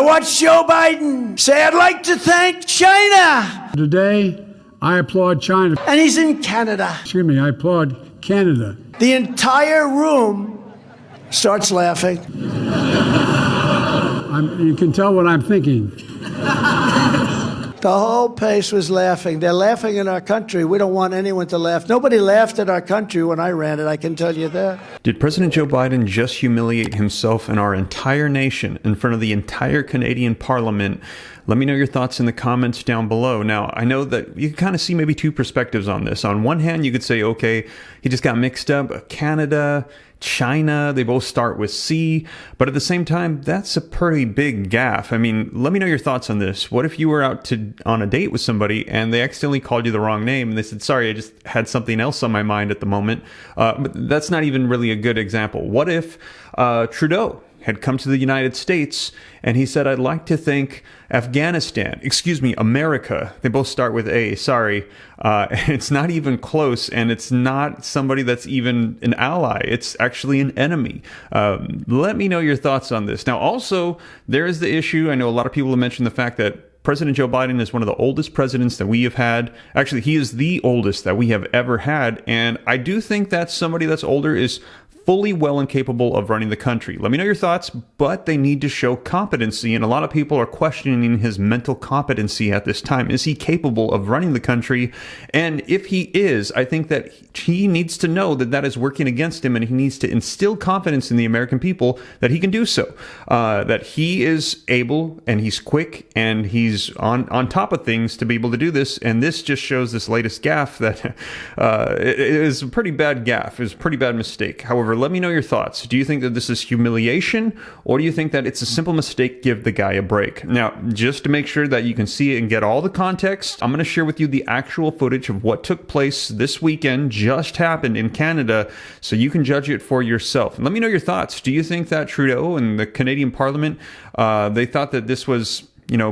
watched Joe Biden say, I'd like to thank China. Today, I applaud China. And he's in Canada. Excuse me, I applaud Canada. The entire room starts laughing. You can tell what I'm thinking. The whole place was laughing. They're laughing in our country. We don't want anyone to laugh. Nobody laughed at our country when I ran it, I can tell you that. Did President Joe Biden just humiliate himself and our entire nation in front of the entire Canadian Parliament? Let me know your thoughts in the comments down below. Now, I know that you can kind of see maybe two perspectives on this. On one hand, you could say, okay, he just got mixed up. Canada, China, they both start with C. But at the same time, that's a pretty big gaffe. I mean, let me know your thoughts on this. What if you were out on a date with somebody and they accidentally called you the wrong name and they said, sorry, I just had something else on my mind at the moment. But that's not even really a good example. What if Trudeau had come to the United States and he said, I'd like to thank America. They both start with A, sorry. It's not even close, and it's not somebody that's even an ally. It's actually an enemy. Let me know your thoughts on this. Now, also, there is the issue. I know a lot of people have mentioned the fact that President Joe Biden is one of the oldest presidents that we have had. Actually, he is the oldest that we have ever had. And I do think that somebody that's older is fully well and capable of running the country. Let me know your thoughts, but they need to show competency, and a lot of people are questioning his mental competency at this time. Is he capable of running the country? And if he is, I think that he needs to know that that is working against him, and he needs to instill confidence in the American people that he can do so, that he is able, and he's quick, and he's on top of things to be able to do this. And this just shows this latest gaffe that it is a pretty bad gaffe. It was a pretty bad mistake. However, let me know your thoughts. Do you think that this is humiliation, or do you think that it's a simple mistake? Give the guy a break. Now, just to make sure that you can see it and get all the context, I'm going to share with you the actual footage of what took place this weekend, just happened in Canada, so you can judge it for yourself. And let me know your thoughts. Do you think that Trudeau and the Canadian Parliament, they thought that this was,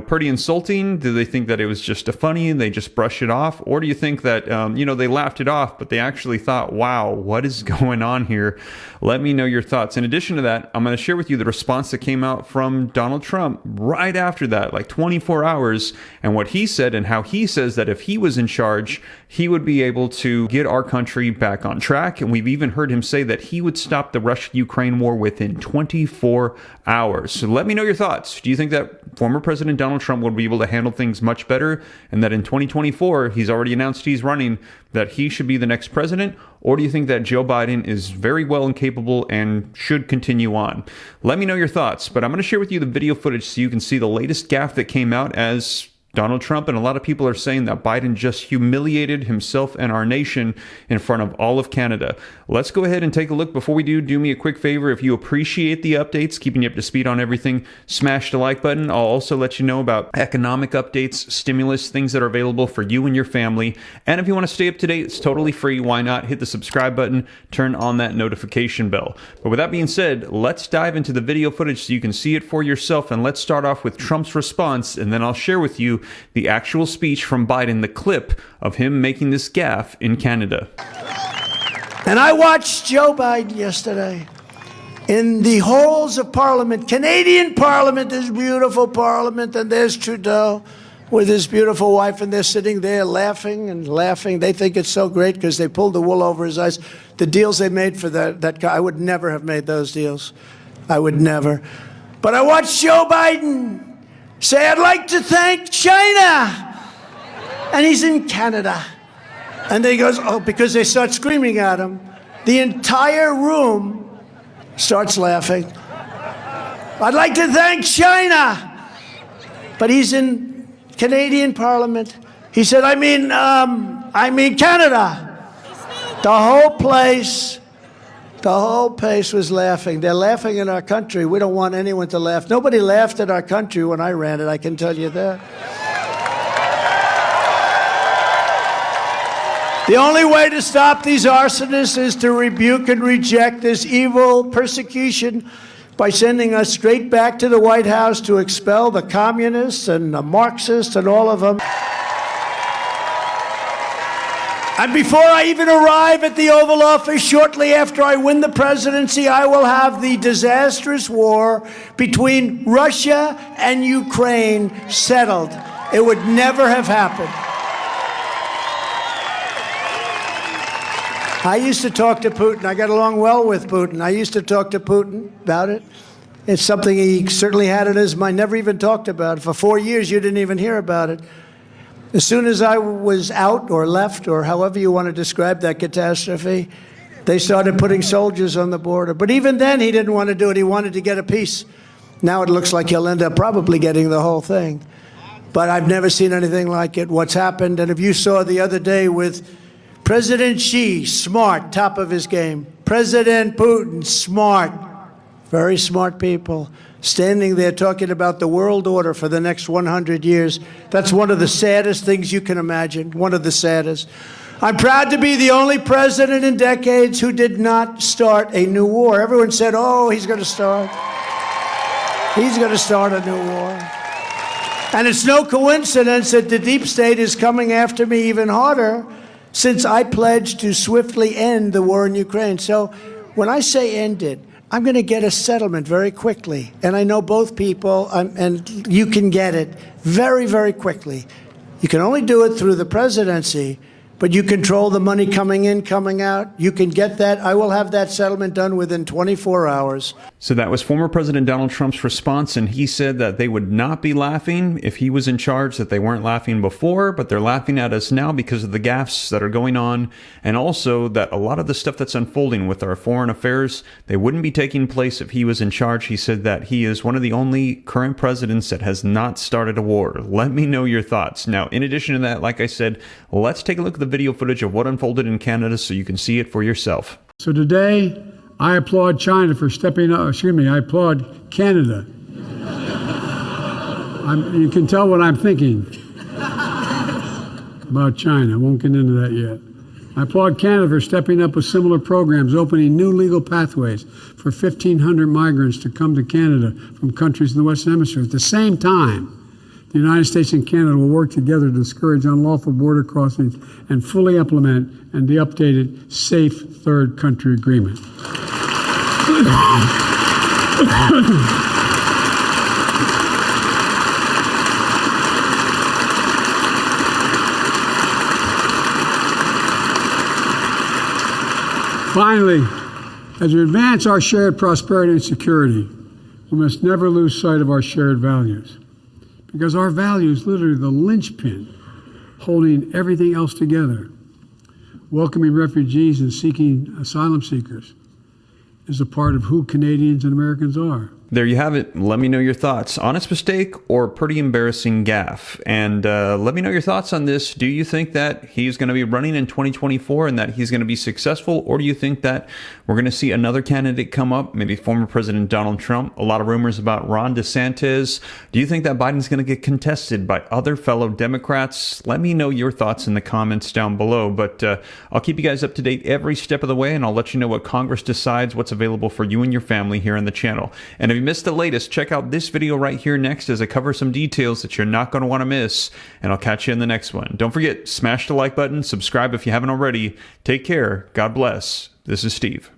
pretty insulting? Do they think that it was just a funny and they just brush it off? Or do you think that, they laughed it off, but they actually thought, wow, what is going on here? Let me know your thoughts. In addition to that, I'm going to share with you the response that came out from Donald Trump right after that, like 24 hours, and what he said and how he says that if he was in charge, he would be able to get our country back on track. And we've even heard him say that he would stop the Russia-Ukraine war within 24 hours. So let me know your thoughts. Do you think that former President Donald Trump would be able to handle things much better, and that in 2024, he's already announced he's running, that he should be the next president? Or do you think that Joe Biden is very well and capable and should continue on? Let me know your thoughts, but I'm going to share with you the video footage so you can see the latest gaffe that came out as Donald Trump, and a lot of people are saying that Biden just humiliated himself and our nation in front of all of Canada. Let's go ahead and take a look. Before we do me a quick favor. If you appreciate the updates, keeping you up to speed on everything, smash the like button. I'll also let you know about economic updates, stimulus, things that are available for you and your family. And if you want to stay up to date, it's totally free. Why not hit the subscribe button, turn on that notification bell. But with that being said, let's dive into the video footage so you can see it for yourself. And let's start off with Trump's response, and then I'll share with you the actual speech from Biden, the clip of him making this gaffe in Canada. And I watched Joe Biden yesterday in the halls of Parliament, Canadian Parliament, this beautiful Parliament, and there's Trudeau with his beautiful wife, and they're sitting there laughing and laughing. They think it's so great because they pulled the wool over his eyes. The deals they made for that guy, I would never have made those deals. I would never. But I watched Joe Biden say, I'd like to thank China. And he's in Canada. And then he goes, oh, because they start screaming at him. The entire room starts laughing. I'd like to thank China. But he's in Canadian Parliament. He said, I mean Canada. The whole place was laughing. They're laughing in our country. We don't want anyone to laugh. Nobody laughed at our country when I ran it, I can tell you that. The only way to stop these arsonists is to rebuke and reject this evil persecution by sending us straight back to the White House to expel the communists and the Marxists and all of them. And before I even arrive at the Oval Office, shortly after I win the presidency, I will have the disastrous war between Russia and Ukraine settled. It would never have happened. I used to talk to Putin. I got along well with Putin. I used to talk to Putin about it. It's something he certainly had in his mind, never even talked about it. For 4 years, you didn't even hear about it. As soon as I was out or left, or however you want to describe that catastrophe, they started putting soldiers on the border. But even then, he didn't want to do it. He wanted to get a peace. Now it looks like he'll end up probably getting the whole thing. But I've never seen anything like it, what's happened. And if you saw the other day with President Xi, smart, top of his game. President Putin, smart, very smart people, standing there talking about the world order for the next 100 years. That's one of the saddest things you can imagine, one of the saddest. I'm proud to be the only president in decades who did not start a new war. Everyone said, oh, he's going to start. He's going to start a new war. And it's no coincidence that the deep state is coming after me even harder since I pledged to swiftly end the war in Ukraine. So when I say end it, I'm going to get a settlement very quickly. And I know both people, and you can get it very, very quickly. You can only do it through the presidency, but you control the money coming in, coming out. You can get that. I will have that settlement done within 24 hours. So that was former President Donald Trump's response, and he said that they would not be laughing if he was in charge, that they weren't laughing before, but they're laughing at us now because of the gaffes that are going on, and also that a lot of the stuff that's unfolding with our foreign affairs, they wouldn't be taking place if he was in charge. He said that he is one of the only current presidents that has not started a war. Let me know your thoughts. Now, in addition to that, like I said, let's take a look at the video footage of what unfolded in Canada so you can see it for yourself. So today, I applaud China for stepping up. I applaud Canada. You can tell what I'm thinking about China. I won't get into that yet. I applaud Canada for stepping up with similar programs, opening new legal pathways for 1,500 migrants to come to Canada from countries in the Western Hemisphere. At the same time, the United States and Canada will work together to discourage unlawful border crossings and fully implement and the updated Safe Third Country Agreement. Finally, as we advance our shared prosperity and security, we must never lose sight of our shared values. Because our values literally the linchpin holding everything else together. Welcoming refugees and seeking asylum seekers is a part of who Canadians and Americans are. There you have it. Let me know your thoughts. Honest mistake or pretty embarrassing gaffe? And let me know your thoughts on this. Do you think that he's going to be running in 2024 and that he's going to be successful? Or do you think that we're going to see another candidate come up, maybe former President Donald Trump? A lot of rumors about Ron DeSantis. Do you think that Biden's going to get contested by other fellow Democrats? Let me know your thoughts in the comments down below. But I'll keep you guys up to date every step of the way, and I'll let you know what Congress decides, what's available for you and your family here on the channel. And if you missed the latest, check out this video right here next as I cover some details that you're not going to want to miss, and I'll catch you in the next one. Don't forget, smash the like button, subscribe if you haven't already. Take care. God bless. This is Steve.